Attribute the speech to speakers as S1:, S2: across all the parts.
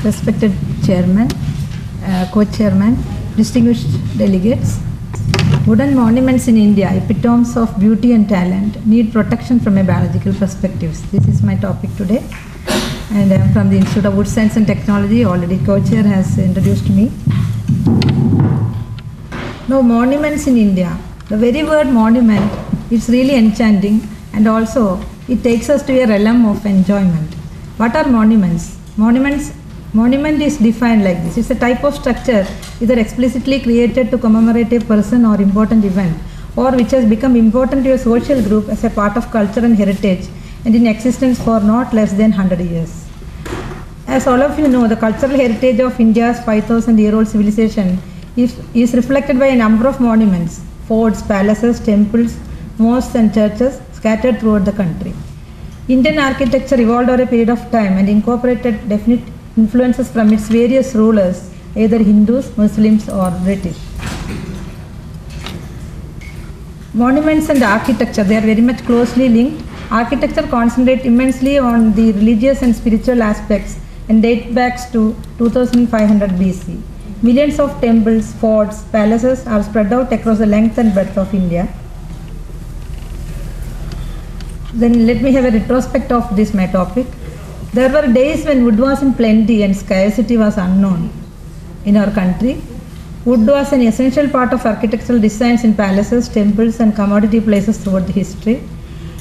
S1: respected chairman, co-chairman, distinguished delegates. Wooden monuments in India, epitomes of beauty and talent, need protection from a biological perspective. This is my topic today. And I am from the Institute of Wood Science and Technology. Already co-chair has introduced me. Now, monuments in India. The very word monument is really enchanting, and also it takes us to a realm of enjoyment. What are monuments? Monument is defined like this. It's a type of structure either explicitly created to commemorate a person or important event, or which has become important to a social group as a part of culture and heritage and in existence for not less than 100 years. As all of you know, the cultural heritage of India's 5,000-year-old civilization is reflected by a number of monuments, forts, palaces, temples, mosques and churches scattered throughout the country. Indian architecture evolved over a period of time and incorporated definite influences from its various rulers, either Hindus, Muslims or British. Monuments and architecture, they are very much closely linked. Architecture concentrates immensely on the religious and spiritual aspects and date back to 2500 BC. Millions of temples, forts, palaces are spread out across the length and breadth of India. Then let me have a retrospect of this my topic. There were days when wood was in plenty and scarcity was unknown in our country. Wood was an essential part of architectural designs in palaces, temples and commodity places throughout the history.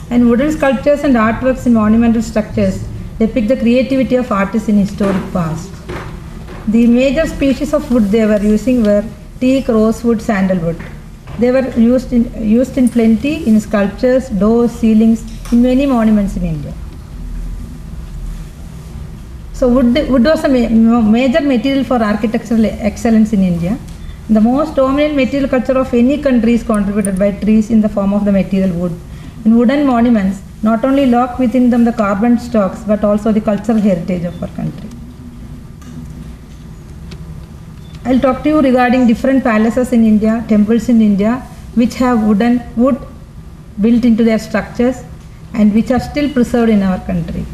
S1: And wooden sculptures and artworks in monumental structures depict the creativity of artists in historic past. The major species of wood they were using were teak, rosewood, sandalwood. They were used in plenty in sculptures, doors, ceilings, in many monuments in India. So wood was a major material for architectural excellence in India. The most dominant material culture of any country is contributed by trees in the form of the material wood. And wooden monuments not only lock within them the carbon stocks but also the cultural heritage of our country. I'll talk to you regarding different palaces in India, temples in India, which have wood built into their structures and which are still preserved in our country.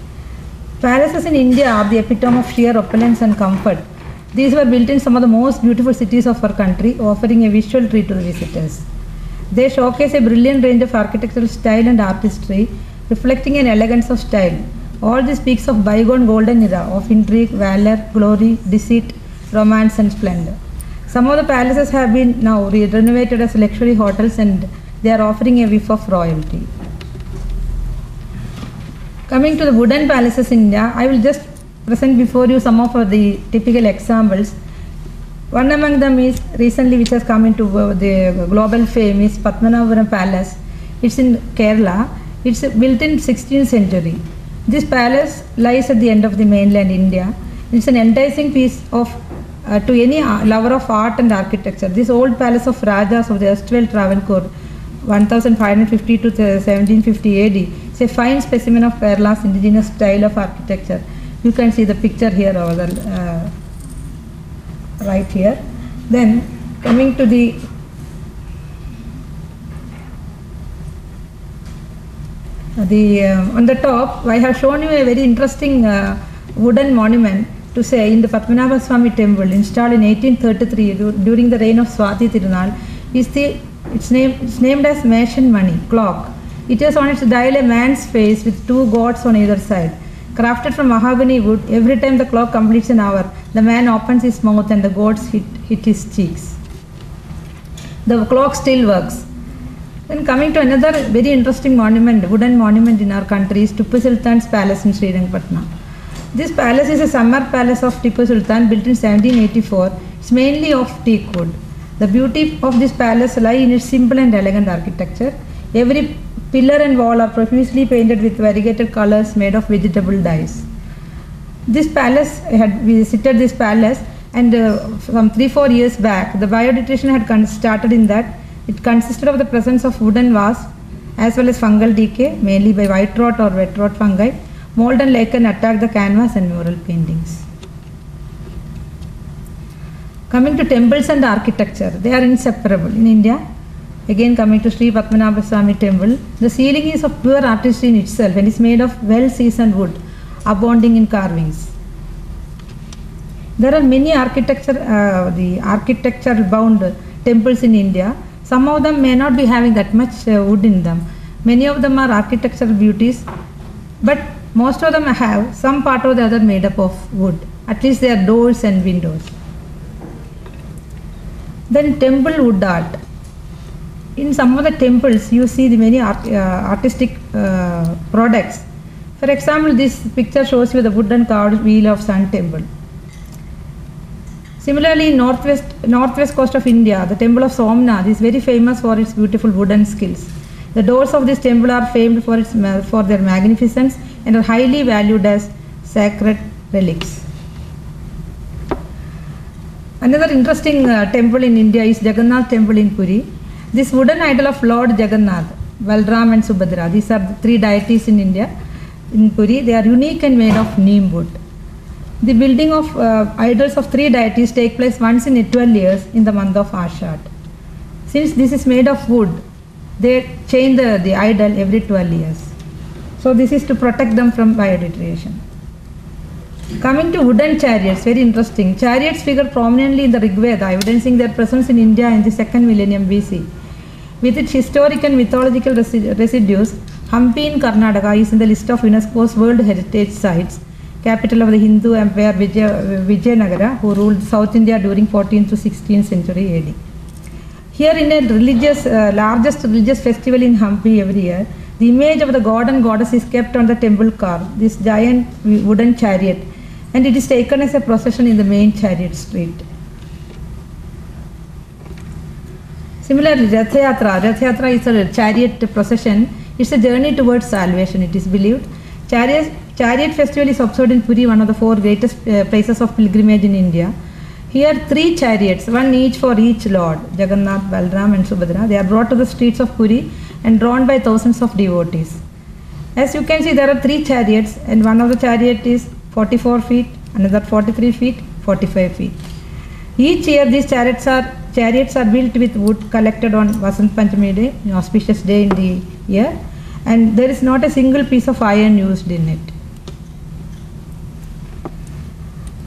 S1: Palaces in India are the epitome of sheer opulence and comfort. These were built in some of the most beautiful cities of our country, offering a visual treat to the visitors. They showcase a brilliant range of architectural style and artistry, reflecting an elegance of style. All this speaks of bygone golden era of intrigue, valor, glory, deceit, romance and splendor. Some of the palaces have been now renovated as luxury hotels and they are offering a whiff of royalty. Coming to the wooden palaces in India, I will just present before you some of the typical examples. One among them is recently which has come into the global fame is Padmanabhapuram Palace. It's in Kerala. It's built in 16th century. This palace lies at the end of the mainland India. It's an enticing piece of to any lover of art and architecture. This old palace of Rajas of the erstwhile Travancore, 1550 to 1750 AD, is a fine specimen of Kerala's indigenous style of architecture. You can see the picture here over the right here. Then coming to the on the top, I have shown you a very interesting wooden monument to say in the Padmanabha Swami temple installed in 1833 during the reign of Swati Tirunal. It's named as Mason Money clock. It has on its dial a man's face with two gods on either side. Crafted from mahogany wood, every time the clock completes an hour, the man opens his mouth and the gods hit his cheeks. The clock still works. Then coming to another very interesting monument, wooden monument in our country is Tipu Sultan's palace in Srirangapatna. This palace is a summer palace of Tipu Sultan built in 1784. It's mainly of teak wood. The beauty of this palace lies in its simple and elegant architecture. Every pillar and wall are profusely painted with variegated colors made of vegetable dyes. This palace, we visited this palace and from 3-4 years back, the biodigestion had started in that. It consisted of the presence of wooden wasps as well as fungal decay, mainly by white rot or wet rot fungi. Mold and lichen attack the canvas and mural paintings. Coming to temples and architecture, they are inseparable in India. Again coming to Sri Padmanabha Swami temple, the ceiling is of pure artistry in itself and is made of well seasoned wood, abounding in carvings. There are many architectural bound temples in India. Some of them may not be having that much wood in them. Many of them are architectural beauties, but most of them have some part or the other made up of wood. At least their doors and windows. Then temple wood art. In some of the temples, you see the many artistic products. For example, this picture shows you the wooden carved wheel of Sun Temple. Similarly, in northwest coast of India, the temple of Somnath is very famous for its beautiful wooden skills. The doors of this temple are famed for their magnificence and are highly valued as sacred relics. Another interesting temple in India is Jagannath Temple in Puri. This wooden idol of Lord Jagannath, Balram and Subhadra, these are the three deities in India, in Puri. They are unique and made of neem wood. The building of idols of three deities take place once in 12 years in the month of Ashad. Since this is made of wood, they change the idol every 12 years. So this is to protect them from biodeterioration. Coming to wooden chariots, very interesting. Chariots figure prominently in the Rig Veda, evidencing their presence in India in the 2nd millennium BC. With its historic and mythological residues, Hampi in Karnataka is in the list of UNESCO's World Heritage Sites, capital of the Hindu Empire Vijayanagara, who ruled South India during 14th to 16th century AD. Here in a largest religious festival in Hampi every year, the image of the god and goddess is kept on the temple car, this giant wooden chariot, and it is taken as a procession in the main chariot street. Similarly, Rath Yatra is a chariot procession. It's a journey towards salvation, it is believed. Chariot festival is observed in Puri, one of the 4 greatest places of pilgrimage in India. Here 3 chariots, one each for each lord, Jagannath, Balram and Subhadra. They are brought to the streets of Puri and drawn by thousands of devotees. As you can see, there are 3 chariots, and one of the chariot is 44 feet, another 43 feet, 45 feet. Each year these chariots are built with wood collected on Vasant Panchami day, an auspicious day in the year, and there is not a single piece of iron used in it.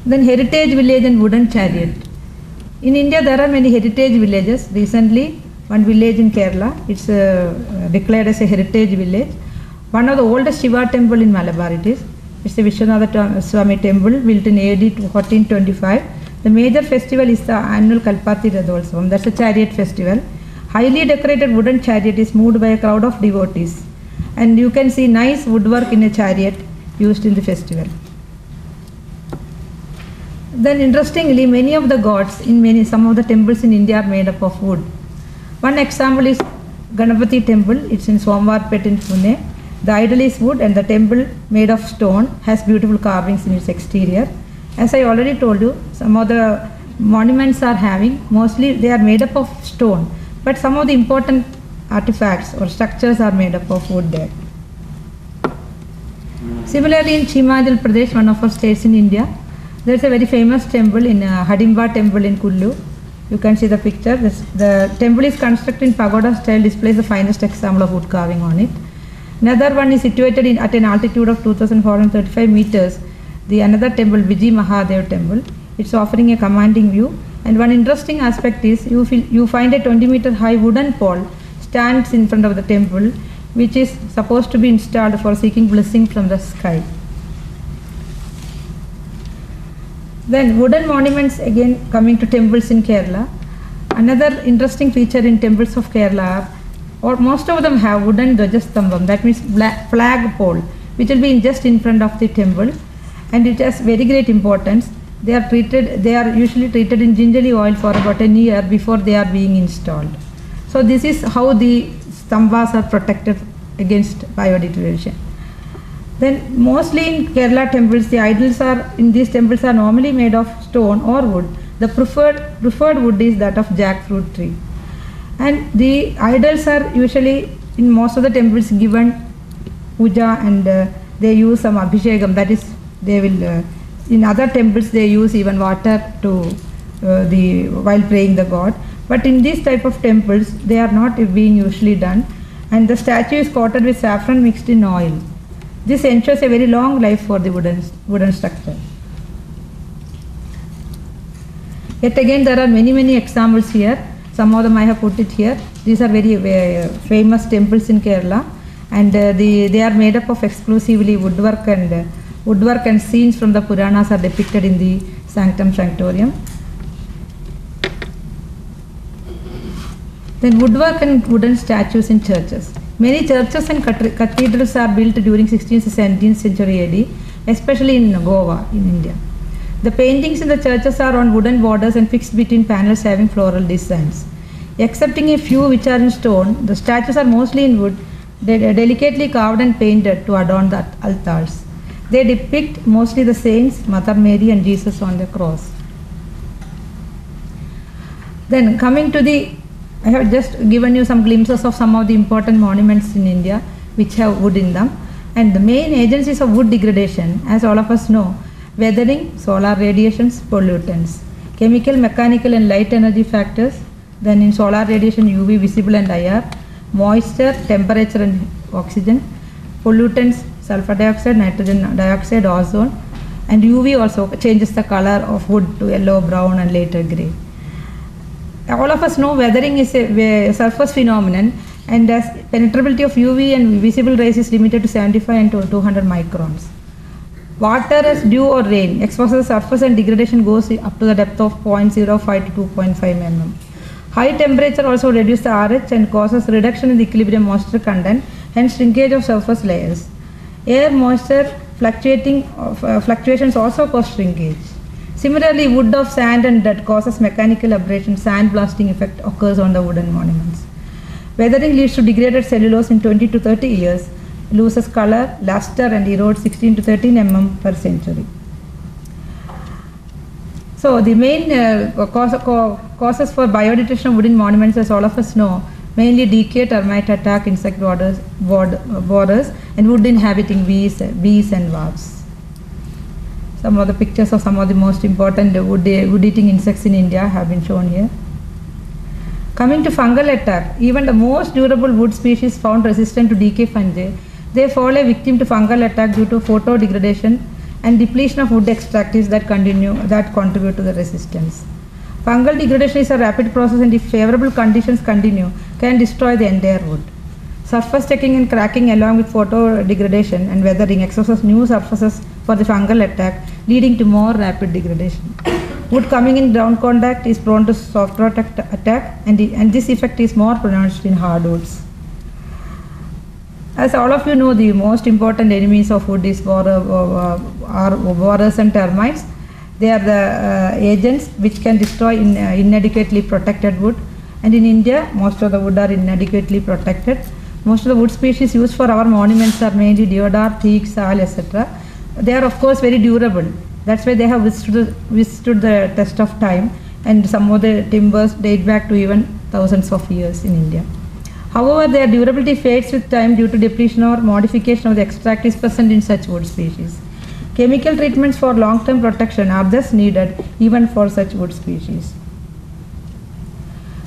S1: Then heritage village and wooden chariot. In India there are many heritage villages. Recently one village in Kerala, it's declared as a heritage village. One of the oldest Shiva temple in Malabar it is. It's the Vishwanatha Swami temple built in AD 1425. The major festival is the annual Kalpati Rathotsavam. That's a chariot festival. Highly decorated wooden chariot is moved by a crowd of devotees. And you can see nice woodwork in a chariot used in the festival. Then interestingly, many of the gods in some of the temples in India are made up of wood. One example is Ganapati temple. It's in Somwarpet in Pune. The idol is wood and the temple made of stone has beautiful carvings in its exterior. As I already told you, some of the monuments are mostly they are made up of stone, but some of the important artifacts or structures are made up of wood there. Similarly, in Himachal Pradesh, one of our states in India, there is a very famous temple in Hidimba temple in Kullu. You can see the picture. The temple is constructed in pagoda style, displays the finest example of wood carving on it. Another one is situated at an altitude of 2435 meters. Another temple, Vijay Mahadev temple. It's offering a commanding view. And one interesting aspect is you find a 20-meter high wooden pole stands in front of the temple, which is supposed to be installed for seeking blessing from the sky. Then wooden monuments, again coming to temples in Kerala. Another interesting feature in temples of Kerala or most of them have wooden Dvajastambham, that means flag pole, which will be just in front of the temple, and it has very great importance. They are usually treated in gingerly oil for about a year before they are being installed. So this is how the stambhas are protected against biodeterioration. Then mostly in Kerala temples, the idols in these temples are normally made of stone or wood. The preferred wood is that of jackfruit tree. And the idols are usually in most of the temples given puja, and they use some abhishekam, that is they will in other temples they use even water to while praying the god, but in these type of temples they are not being usually done, and the statue is coated with saffron mixed in oil. This ensures a very long life for the wooden structure. Yet again, there are many examples here. Some of them I have put it here. These are very famous temples in Kerala, and they are made up of exclusively woodwork and scenes from the Puranas are depicted in the Sanctum Sanctorium. Then woodwork and wooden statues in churches. Many churches and cathedrals are built during 16th and 17th century AD, especially in Goa in India. The paintings in the churches are on wooden borders and fixed between panels having floral designs. Excepting a few which are in stone, the statues are mostly in wood, delicately carved and painted to adorn the altars. They depict mostly the saints, Mother Mary and Jesus on the cross. Then coming to I have just given you some glimpses of some of the important monuments in India which have wood in them. And the main agencies of wood degradation, as all of us know, weathering, solar radiations, pollutants, chemical, mechanical and light energy factors. Then in solar radiation, UV, visible and IR, moisture, temperature and oxygen, pollutants, sulfur dioxide, nitrogen dioxide, ozone, and UV also changes the color of wood to yellow, brown and later grey. All of us know weathering is a surface phenomenon, and as penetrability of UV and visible rays is limited to 75 and to 200 microns. Water as dew or rain exposes the surface and degradation goes up to the depth of 0.05 to 2.5 mm. High temperature also reduces the RH and causes reduction in the equilibrium moisture content, hence shrinkage of surface layers. Air moisture fluctuations also cause shrinkage. Similarly, wood of sand and dirt causes mechanical abrasion. Sandblasting effect occurs on the wooden monuments. Weathering leads to degraded cellulose in 20 to 30 years, loses color, luster and erodes 16 to 13 mm per century. So the main causes for biodegradation of wooden monuments, as all of us know, mainly decay, termite attack, insect borers and wood inhabiting bees and wasps. Some of the pictures of some of the most important wood-eating insects in India have been shown here. Coming to fungal attack, even the most durable wood species found resistant to decay fungi, they fall a victim to fungal attack due to photodegradation and depletion of wood extractives that contribute to the resistance. Fungal degradation is a rapid process, and if favorable conditions continue, can destroy the entire wood. Surface checking and cracking along with photodegradation and weathering exposes new surfaces for the fungal attack, leading to more rapid degradation. Wood coming in ground contact is prone to soft rot attack, and this effect is more pronounced in hardwoods. As all of you know, the most important enemies of wood are borers and termites. They are the agents which can destroy inadequately protected wood, and in India most of the wood are inadequately protected. Most of the wood species used for our monuments are mainly deodar, teak, sal, etc. They are of course very durable. That's why they have withstood the test of time, and some of the timbers date back to even thousands of years in India. However, their durability fades with time due to depletion or modification of the extractives present in such wood species. Chemical treatments for long-term protection are thus needed even for such wood species.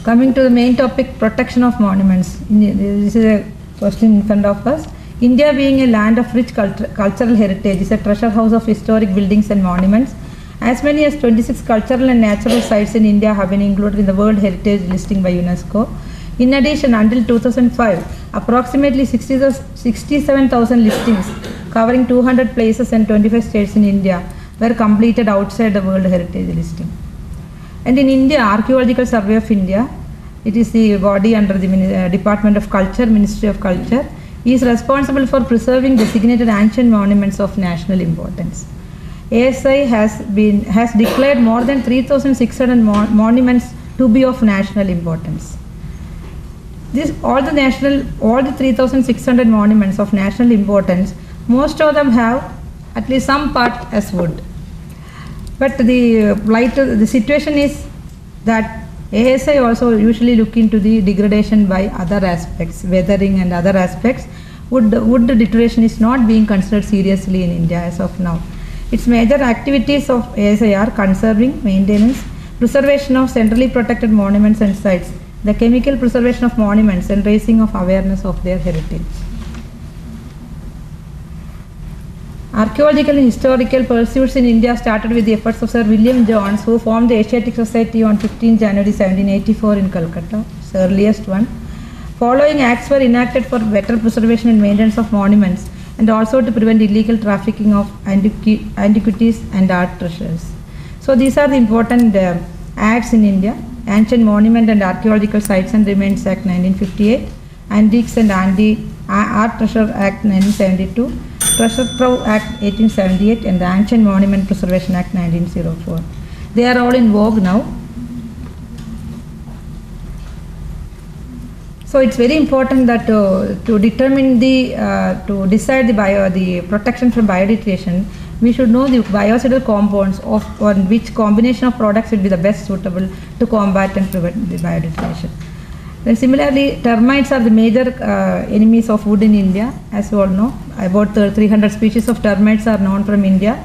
S1: Coming to the main topic, protection of monuments. This is a question in front of us. India, being a land of rich cultural heritage, is a treasure house of historic buildings and monuments. As many as 26 cultural and natural sites in India have been included in the World Heritage listing by UNESCO. In addition, until 2005, approximately 67,000 listings covering 200 places and 25 states in India were completed outside the World Heritage listing. And in India, Archaeological Survey of India, it is the body under the Department of Culture, Ministry of Culture, is responsible for preserving designated ancient monuments of national importance. ASI has declared more than 3,600 monuments to be of national importance. All the 3,600 monuments of national importance, most of them have at least some part as wood. But the situation is that ASI also usually look into the degradation by other aspects, weathering and other aspects. Wood deterioration is not being considered seriously in India as of now. Its major activities of ASI are conserving, maintenance, preservation of centrally protected monuments and sites, the chemical preservation of monuments, and raising of awareness of their heritage. Archaeological and historical pursuits in India started with the efforts of Sir William Jones, who formed the Asiatic Society on 15 January 1784 in Calcutta, it's the earliest one. Following acts were enacted for better preservation and maintenance of monuments, and also to prevent illegal trafficking of antiquities and art treasures. So these are the important acts in India: Ancient Monument and Archaeological Sites and Remains Act 1958, Antiques and Art Treasure Act 1972, Treasure Trove Act 1878, and the Ancient Monument Preservation Act 1904. They are all in vogue now. So it's very important that to determine to decide the protection from biodegradation, we should know the biocidal compounds on which combination of products will be the best suitable to combat and prevent the biodegradation. Then similarly, termites are the major enemies of wood in India, as you all know. About 300 species of termites are known from India,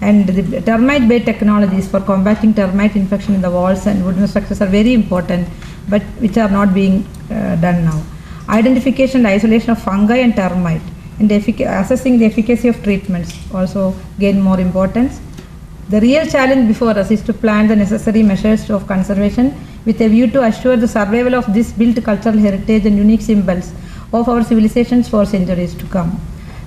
S1: and the termite-based technologies for combating termite infection in the walls and wooden structures are very important, but which are not being done now. Identification and isolation of fungi and termite, and assessing the efficacy of treatments also gain more importance. The real challenge before us is to plan the necessary measures of conservation with a view to assure the survival of this built cultural heritage and unique symbols of our civilizations for centuries to come.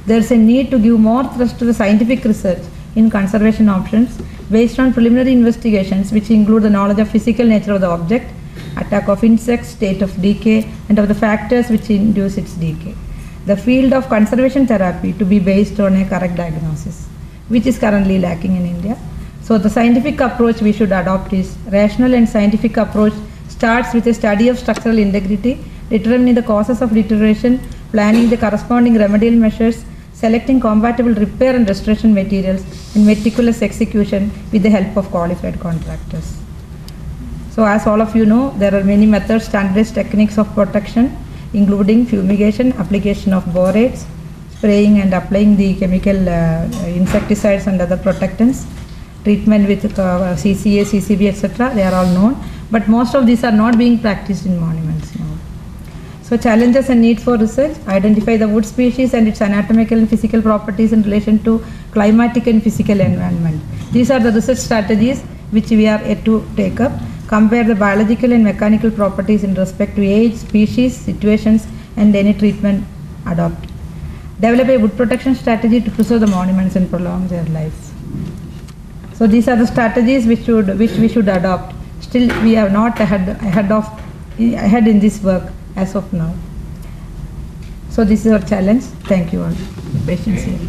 S1: There is a need to give more thrust to the scientific research in conservation options based on preliminary investigations, which include the knowledge of physical nature of the object, attack of insects, state of decay, and of the factors which induce its decay. The field of conservation therapy to be based on a correct diagnosis, which is currently lacking in India. So the scientific approach we should adopt is rational and scientific approach starts with a study of structural integrity, determining the causes of deterioration, planning the corresponding remedial measures, selecting compatible repair and restoration materials, and meticulous execution with the help of qualified contractors. So as all of you know, there are many methods, standardized techniques of protection, including fumigation, application of borates, spraying and applying the chemical insecticides and other protectants, treatment with CCA, CCB, etc. They are all known, but most of these are not being practiced in monuments now. So challenges and need for research: identify the wood species and its anatomical and physical properties in relation to climatic and physical environment. These are the research strategies which we are yet to take up. Compare the biological and mechanical properties in respect to age, species, situations, and any treatment adopt. Develop a wood protection strategy to preserve the monuments and prolong their lives. So these are the strategies which we should adopt. Still we are not ahead in this work as of now. So this is our challenge. Thank you all. Patience here.